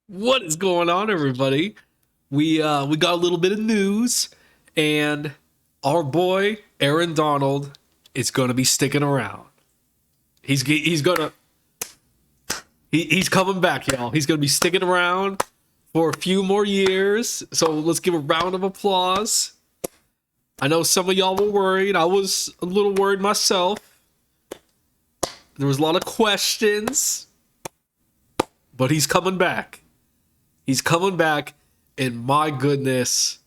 What is going on, everybody? We got a little bit of news, and our boy Aaron Donald is going to be sticking around. He's coming back, y'all. He's going to be sticking around for a few more years. So let's give a round of applause. I know some of y'all were worried. I was a little worried myself. There was a lot of questions, but he's coming back. He's coming back, and my goodness,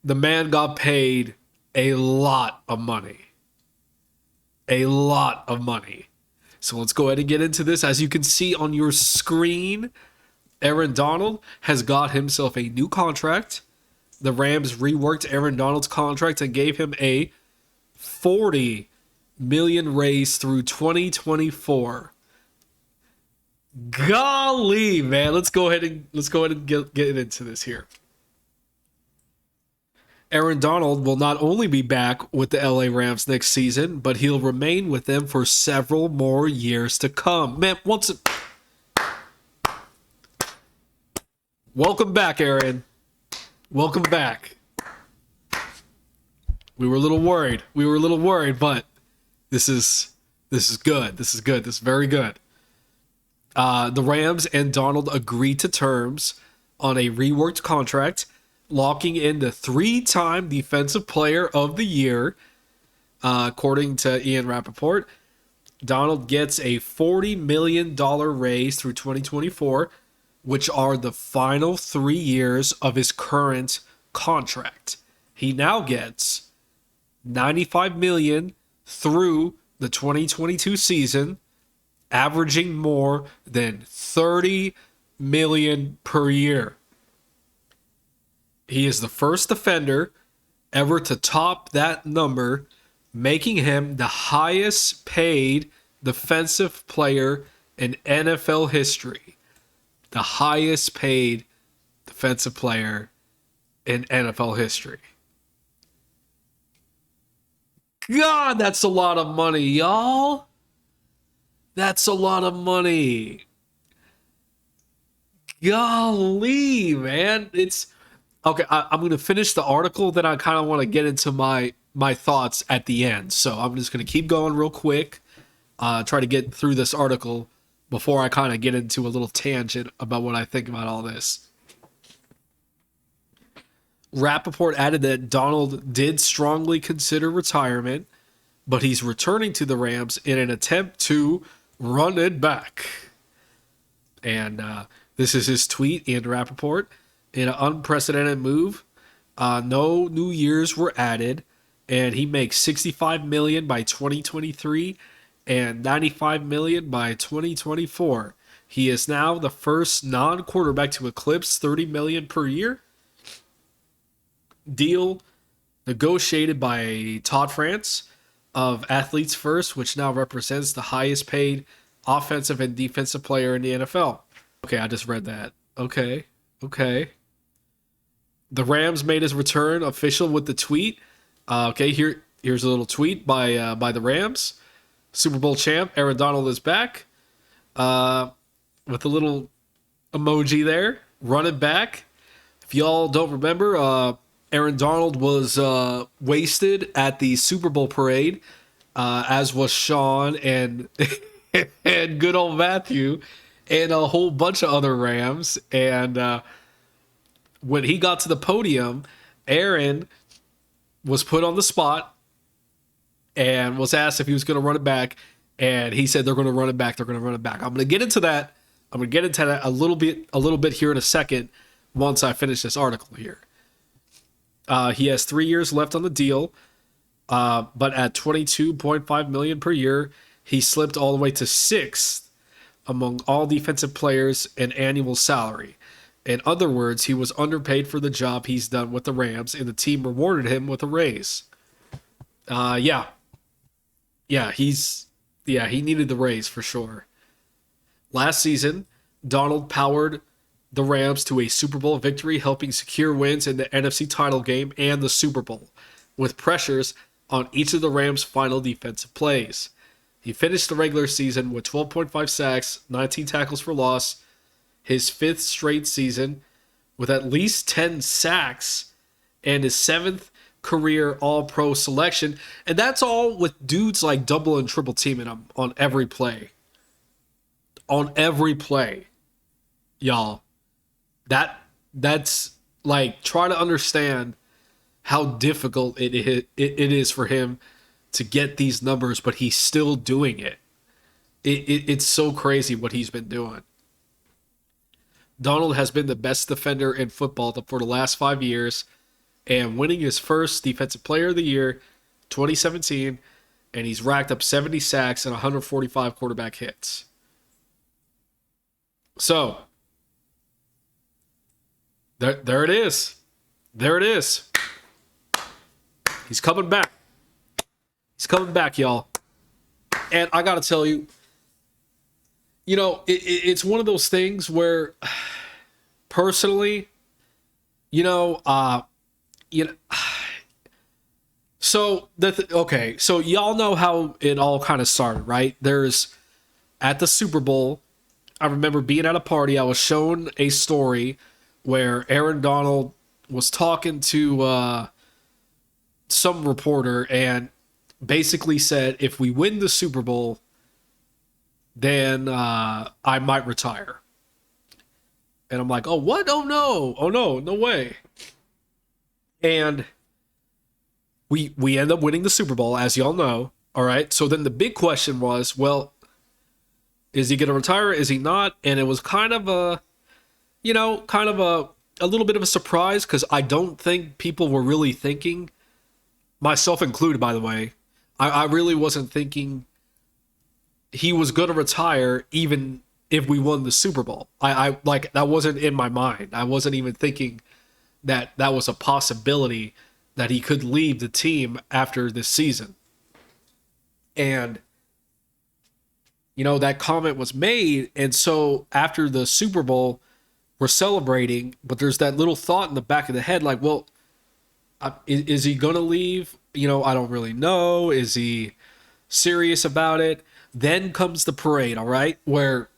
the man got paid a lot of money. A lot of money. So let's go ahead and get into this. As you can see on your screen, Aaron Donald has got himself a new contract. The Rams reworked Aaron Donald's contract and gave him a 40 million raise through 2024. Golly, man. Let's go ahead and get into this here. Aaron Donald will not only be back with the LA Rams next season, but he'll remain with them for several more years to come. Man, welcome back, Aaron. Welcome back. We were a little worried. But this is good. This is good. This is very good. The Rams and Donald agreed to terms on a reworked contract, locking in the three-time Defensive Player of the Year. According to Ian Rappaport, Donald gets a $40 million raise through 2024, which are the final 3 years of his current contract. He now gets $95 million through the 2022 season, averaging more than $30 million per year. He is the first defender ever to top that number, making him the highest paid defensive player in NFL history. The highest paid defensive player in NFL history. God, that's a lot of money, y'all. That's a lot of money. Golly, man. It's okay. I'm going to finish the article. Then I kind of want to get into my thoughts at the end. So I'm just going to keep going real quick. Try to get through this article before I kind of get into a little tangent about what I think about all this. Rappaport added that Donald did strongly consider retirement, but he's returning to the Rams in an attempt to run it back. And this is his tweet, Ian Rappaport. In an unprecedented move, no new years were added, and he makes $65 million by 2023 and $95 million by 2024. He is now the first non-quarterback to eclipse $30 million per year. Deal negotiated by Todd France of Athletes First, which now represents the highest paid offensive and defensive player in the NFL. Okay, I just read that. Okay. The Rams made his return official with the tweet. Here's a little tweet by the Rams. Super Bowl champ Aaron Donald is back. With a little emoji there. Run it back. If y'all don't remember, Aaron Donald was wasted at the Super Bowl parade, as was Sean and and good old Matthew and a whole bunch of other Rams. And when he got to the podium, Aaron was put on the spot and was asked if he was going to run it back. And he said, they're going to run it back. I'm going to get into that. A little bit here in a second once I finish this article here. He has 3 years left on the deal, but at $22.5 million per year, he slipped all the way to sixth among all defensive players in annual salary. In other words, he was underpaid for the job he's done with the Rams, and the team rewarded him with a raise. He needed the raise for sure. Last season, Donald powered the Rams to a Super Bowl victory, helping secure wins in the NFC title game and the Super Bowl, with pressures on each of the Rams' final defensive plays. He finished the regular season with 12.5 sacks, 19 tackles for loss, his 5th straight season with at least 10 sacks and his 7th career All-Pro selection. And that's all with dudes like double and triple teaming him on every play. On every play. Y'all. That's like, try to understand how difficult it is for him to get these numbers, but he's still doing it. It's so crazy what he's been doing. Donald has been the best defender in football for the last 5 years and winning his first Defensive Player of the Year, 2017, and he's racked up 70 sacks and 145 quarterback hits. So, there it is. There it is. He's coming back. He's coming back, y'all. And I got to tell you, it's one of those things where, personally, so so y'all know how it all kind of started, right? There's, at the Super Bowl, I remember being at a party, I was shown a story where Aaron Donald was talking to some reporter and basically said, if we win the Super Bowl, then I might retire. And I'm like, oh, what? Oh, no, no way. And we end up winning the Super Bowl, as y'all know. All right. So then the big question was, well, is he going to retire? Is he not? And it was kind of a little bit of a surprise, because I don't think people were really thinking, myself included, by the way, I really wasn't thinking he was going to retire even if we won the Super Bowl. I like, that wasn't in my mind. I wasn't even thinking that was a possibility that he could leave the team after this season. And, that comment was made. And so after the Super Bowl, we're celebrating, but there's that little thought in the back of the head, like, well, is he going to leave? I don't really know. Is he serious about it? Then comes the parade, all right, where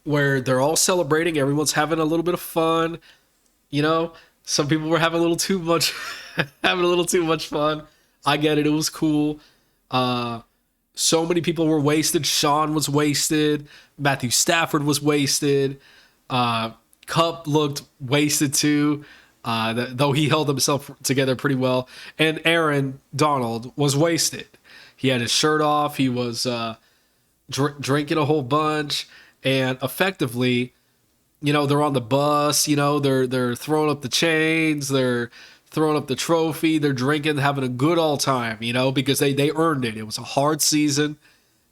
they're all celebrating. Everyone's having a little bit of fun. Some people were having a little too much, fun. I get it. It was cool. So many people were wasted. Sean was wasted. Matthew Stafford was wasted. Kupp looked wasted too, though he held himself together pretty well. And Aaron Donald was wasted. He had his shirt off. He was drinking a whole bunch, and effectively, they're on the bus. They're throwing up the chains. They're throwing up the trophy. They're drinking, having a good all time. Because they earned it. It was a hard season.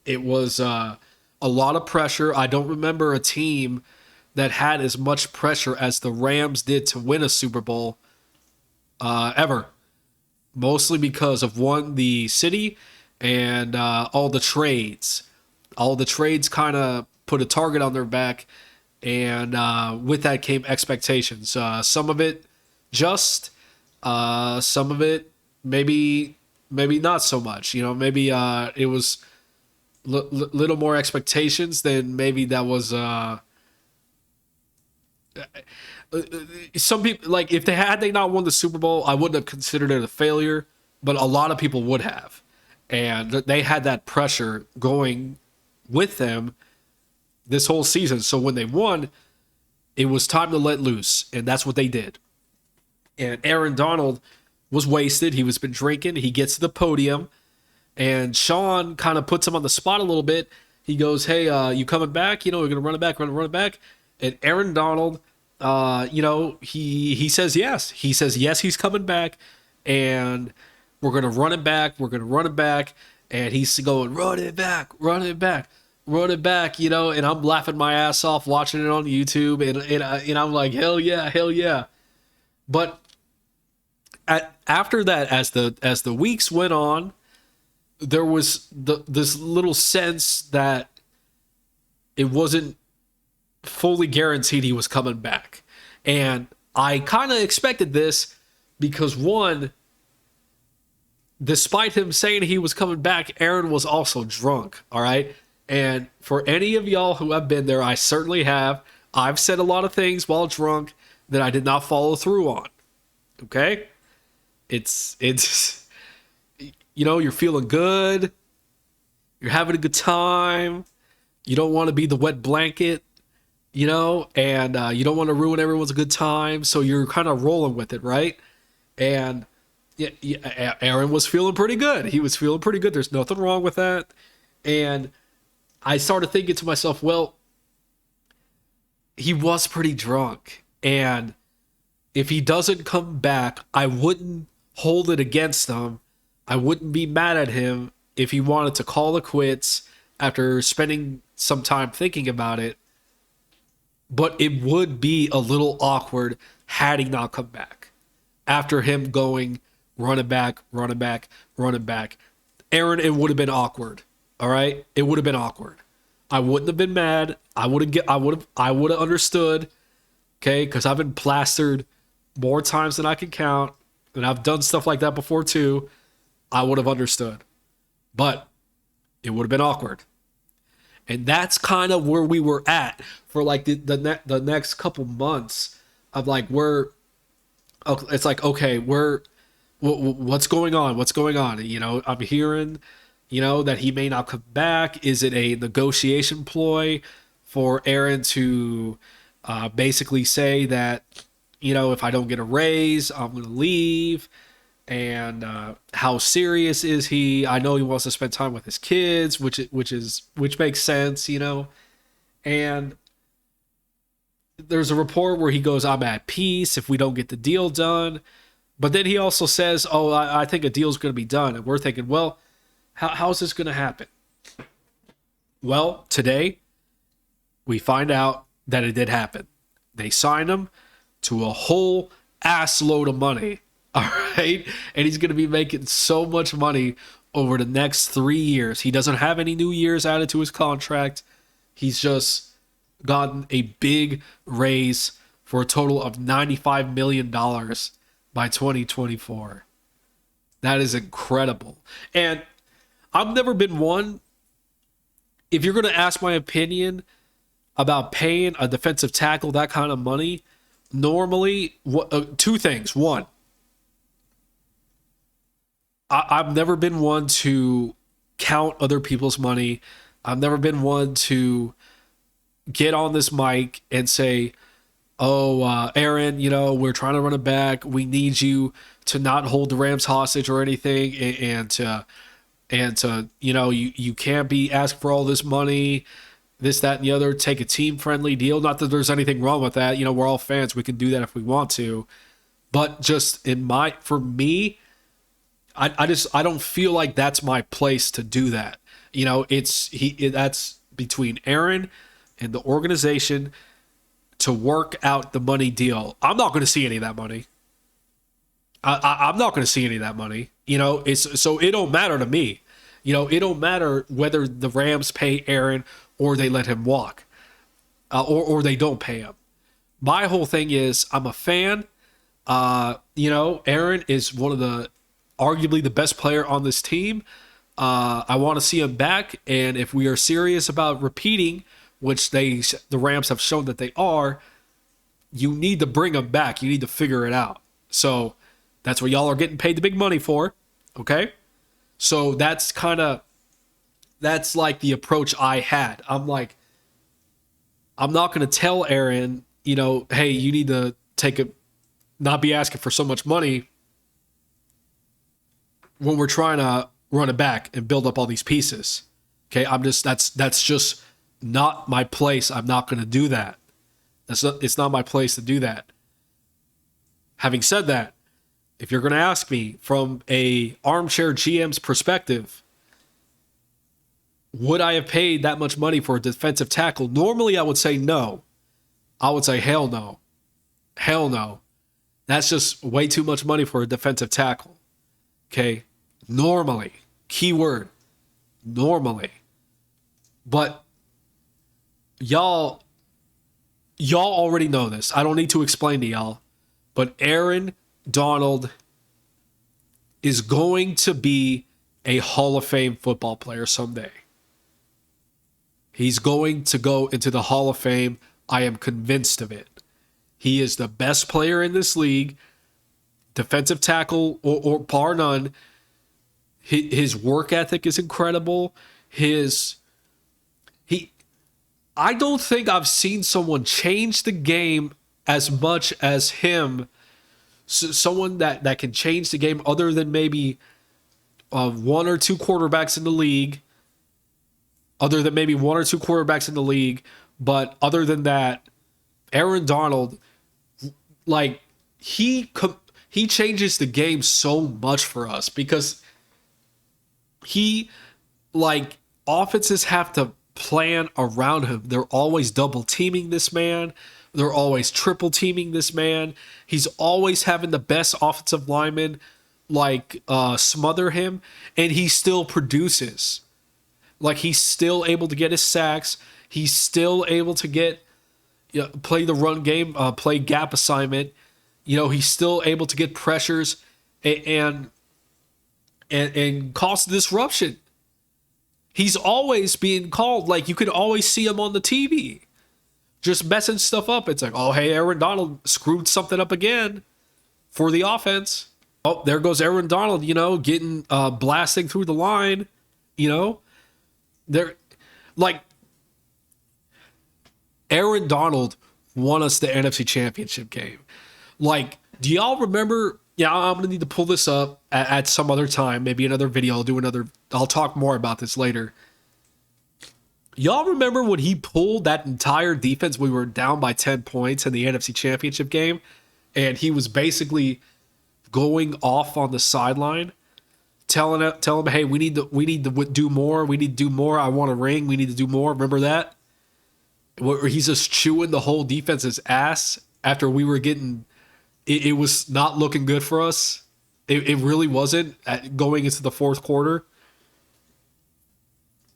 It was a lot of pressure. I don't remember a team that had as much pressure as the Rams did to win a Super Bowl ever. Mostly because of, one, the city, and all the trades. All the trades kind of put a target on their back, and with that came expectations. Some of it just, some of it maybe not so much. Maybe it was little more expectations than maybe that was... some people, like, if they not won the Super Bowl, I wouldn't have considered it a failure, but a lot of people would have. And they had that pressure going with them this whole season. So when they won, it was time to let loose, and that's what they did. And Aaron Donald was wasted. He was been drinking. He gets to the podium, and Sean kind of puts him on the spot a little bit. He goes, hey, you coming back? We're going to run it back. And Aaron Donald, he says yes. He says yes, he's coming back, and we're going to run it back. We're going to run it back. And he's going, run it back. And I'm laughing my ass off watching it on YouTube. And I'm like, hell yeah. But after that, as the weeks went on, there was this little sense that it wasn't fully guaranteed he was coming back. And I kind of expected this because, one, despite him saying he was coming back, Aaron was also drunk, all right? And for any of y'all who have been there, I certainly have, I've said a lot of things while drunk that I did not follow through on. Okay? It's you're feeling good, you're having a good time, you don't want to be the wet blanket, and you don't want to ruin everyone's good time, so you're kind of rolling with it, right? And yeah, Aaron was feeling pretty good. He was feeling pretty good. There's nothing wrong with that. And I started thinking to myself, well, he was pretty drunk. And if he doesn't come back, I wouldn't hold it against him. I wouldn't be mad at him if he wanted to call it quits after spending some time thinking about it. But it would be a little awkward had he not come back. After him going running back, running back, running back. Aaron, it would have been awkward. All right? It would have been awkward. I wouldn't have been mad. I would have understood. Okay? Because I've been plastered more times than I can count. And I've done stuff like that before too. I would have understood. But it would have been awkward. And that's kind of where we were at for like the next couple months of like it's like, okay, what's going on? What's going on? I'm hearing, that he may not come back. Is it a negotiation ploy for Aaron to basically say that, if I don't get a raise, I'm going to leave? And how serious is he? I know he wants to spend time with his kids, which makes sense, And there's a report where he goes, I'm at peace if we don't get the deal done. But then he also says, oh, I think a deal's going to be done. And we're thinking, well, how's this going to happen? Well, today we find out that it did happen. They signed him to a whole ass load of money. All right. And he's going to be making so much money over the next 3 years. He doesn't have any new years added to his contract. He's just gotten a big raise for a total of $95 million by 2024. That is incredible. And I've never been one, if you're going to ask my opinion about paying a defensive tackle that kind of money, normally, two things. One, I've never been one to count other people's money. I've never been one to get on this mic and say, oh, Aaron, we're trying to run it back. We need you to not hold the Rams hostage or anything. And to you can't be asked for all this money, this, that, and the other. Take a team-friendly deal. Not that there's anything wrong with that. We're all fans. We can do that if we want to. But just for me, I don't feel like that's my place to do that. That's between Aaron and the organization to work out the money deal. I'm not going to see any of that money. I'm not going to see any of that money. So it don't matter to me. It don't matter whether the Rams pay Aaron or they let him walk, or they don't pay him. My whole thing is I'm a fan. Aaron is one of the arguably the best player on this team. I want to see him back, and if we are serious about repeating, which the Rams have shown that they are, you need to bring him back. You need to figure it out. So that's what y'all are getting paid the big money for, okay? So that's like the approach I had. I'm like, I'm not going to tell Aaron, hey, you need to not be asking for so much money when we're trying to run it back and build up all these pieces. Okay, that's just not my place. I'm not going to do that. It's not my place to do that. Having said that, if you're going to ask me from a armchair GM's perspective, would I have paid that much money for a defensive tackle? Normally, I would say no. I would say hell no. Hell no. That's just way too much money for a defensive tackle. Okay? Normally. Keyword. Normally. But y'all already know this. I don't need to explain to y'all. But Aaron Donald is going to be a Hall of Fame football player someday. He's going to go into the Hall of Fame I am convinced of it. He is the best player in this league, defensive tackle or bar none. His work ethic is incredible. I don't think I've seen someone change the game as much as him. Someone that can change the game other than maybe one or two quarterbacks in the league. But other than that, Aaron Donald, like he changes the game so much for us because offenses have to plan around him. They're always double teaming this man. They're always triple teaming this man. He's always having the best offensive lineman smother him, and he still produces. Like, he's still able to get his sacks. He's still able to play the run game, play gap assignment. He's still able to get pressures and cause disruption. He's always being called. Like, you can always see him on the TV just messing stuff up. It's like, oh, hey, Aaron Donald screwed something up again for the offense. Oh, there goes Aaron Donald, getting blasting through the line. Aaron Donald won us the NFC Championship game. Like, do y'all remember? Yeah, I'm going to need to pull this up at some other time, maybe another video. I'll talk more about this later. Y'all remember when he pulled that entire defense? We were down by 10 points in the NFC Championship game, and he was basically going off on the sideline, telling him, hey, we need to do more. We need to do more. I want a ring. We need to do more. Remember that? Where he's just chewing the whole defense's ass after we were getting... It was not looking good for us. It really wasn't going into the fourth quarter.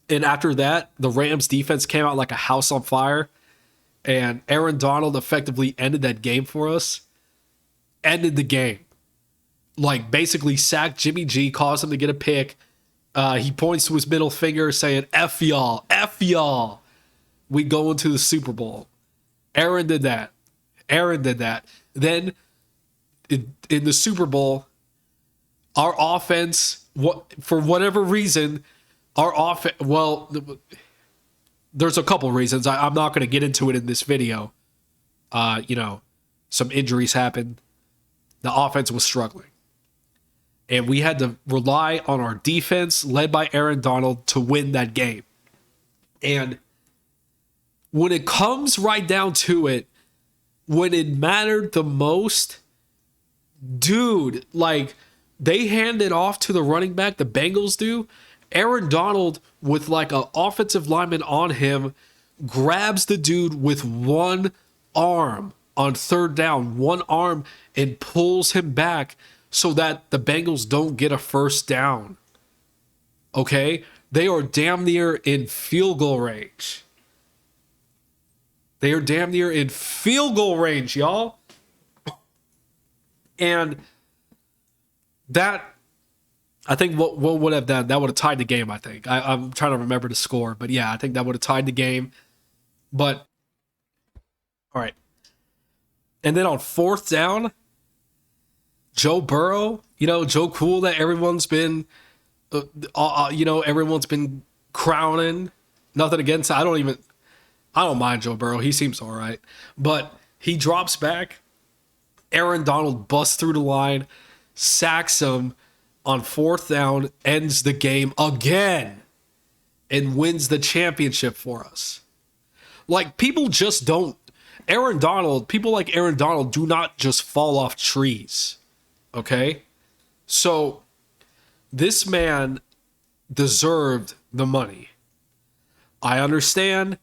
And after that, the Rams defense came out like a house on fire. And Aaron Donald effectively ended that game for us. Ended the game. Like, basically sacked Jimmy G, caused him to get a pick. He points to his middle finger saying, F y'all, F y'all. We go into the Super Bowl. Aaron did that. Then... in the Super Bowl, our offense, for whatever reason, there's a couple reasons. I'm not going to get into it in this video. Some injuries happened. The offense was struggling. And we had to rely on our defense, led by Aaron Donald, to win that game. And when it comes right down to it, when it mattered the most... Dude, they hand it off to the running back, the Bengals do. Aaron Donald, with an offensive lineman on him, grabs the dude with one arm on third down, and pulls him back so that the Bengals don't get a first down. Okay? They are damn near in field goal range. Y'all. And that, I think what would have done, that would have tied the game, I think. I'm trying to remember the score, but yeah, I think that would have tied the game. But, all right. And then on fourth down, Joe Burrow, Joe Cool that everyone's been, everyone's been crowning. Nothing against, I don't mind Joe Burrow. He seems all right. But he drops back. Aaron Donald busts through the line, sacks him on fourth down, ends the game again, and wins the championship for us. People just don't... people like Aaron Donald do not just fall off trees. Okay? So, this man deserved the money. I understand,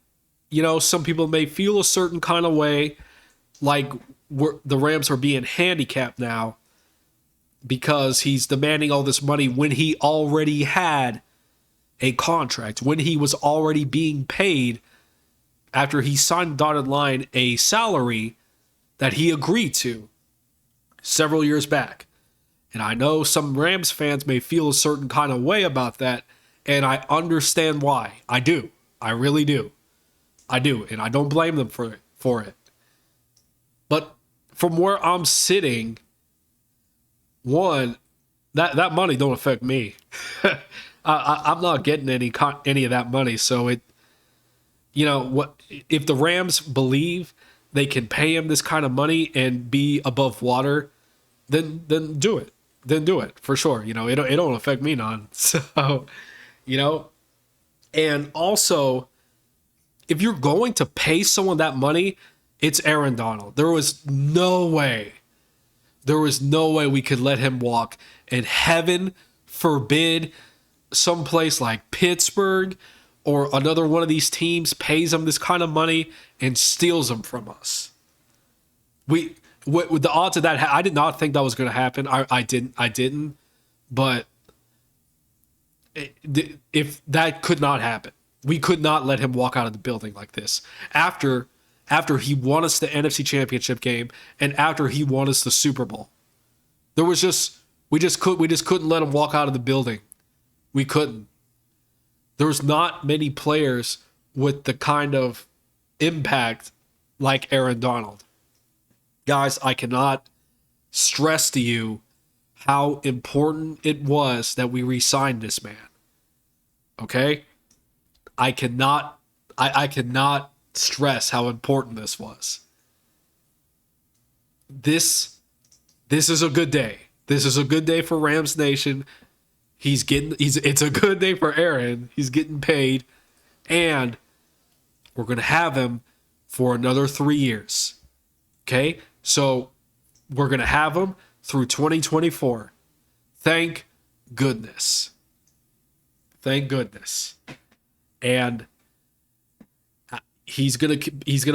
some people may feel a certain kind of way, the Rams are being handicapped now because he's demanding all this money when he already had a contract, when he was already being paid after he signed dotted line a salary that he agreed to several years back. And I know some Rams fans may feel a certain kind of way about that, and I understand why. I do. I really do. I do, and I don't blame them for for it. But from where I'm sitting, one, that money don't affect me. I'm not getting any of that money. So it, what if the Rams believe they can pay him this kind of money and be above water, then do it. Then do it for sure. It don't affect me none. So, and also, if you're going to pay someone that money, it's Aaron Donald. There was no way we could let him walk. And heaven forbid someplace like Pittsburgh or another one of these teams pays him this kind of money and steals him from us. With the odds of that, I did not think that was going to happen. I didn't. But if that could not happen, we could not let him walk out of the building like this. After he won us the NFC Championship game and after he won us the Super Bowl, we just couldn't let him walk out of the building. We couldn't. There's not many players with the kind of impact like Aaron Donald. Guys, I cannot stress to you how important it was that we re-signed this man. Okay? I cannot stress how important this was. This is a good day. This is a good day for Rams Nation. It's a good day for Aaron. He's getting paid. And we're going to have him for another 3 years. Okay? So we're going to have him through 2024. Thank goodness. Thank goodness. And he's gonna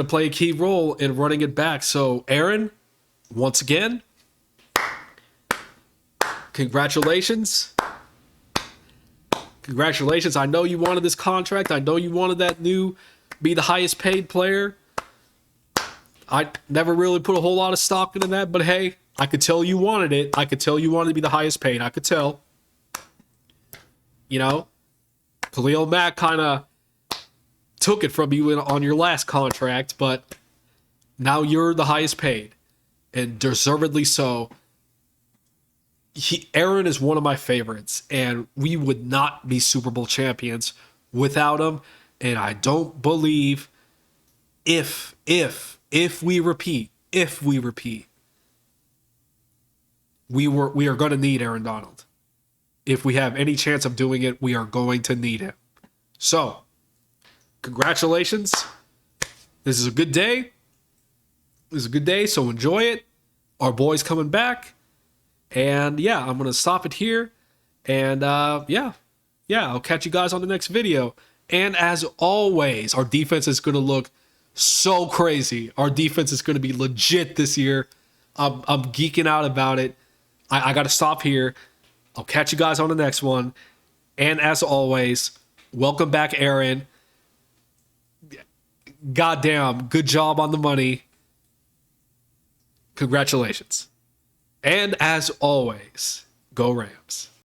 play a key role in running it back. So Aaron, once again, congratulations. Congratulations. I know you wanted this contract. I know you wanted that be the highest paid player. I never really put a whole lot of stock into that, but hey, I could tell you wanted it. I could tell you wanted to be the highest paid. I could tell. Khalil Mack kind of took it from you on your last contract, but now you're the highest paid, and deservedly so. Aaron is one of my favorites, and we would not be Super Bowl champions without him. And I don't believe if we repeat, we are going to need Aaron Donald. If we have any chance of doing it, we are going to need him. So, congratulations. This is a good day. So enjoy it. Our boy's coming back. And yeah, I'm going to stop it here. And yeah, I'll catch you guys on the next video. And as always, our defense is going to look so crazy. Our defense is going to be legit this year. I'm geeking out about it. I got to stop here. I'll catch you guys on the next one. And as always, welcome back, Aaron. Goddamn, good job on the money. Congratulations. And as always, go Rams.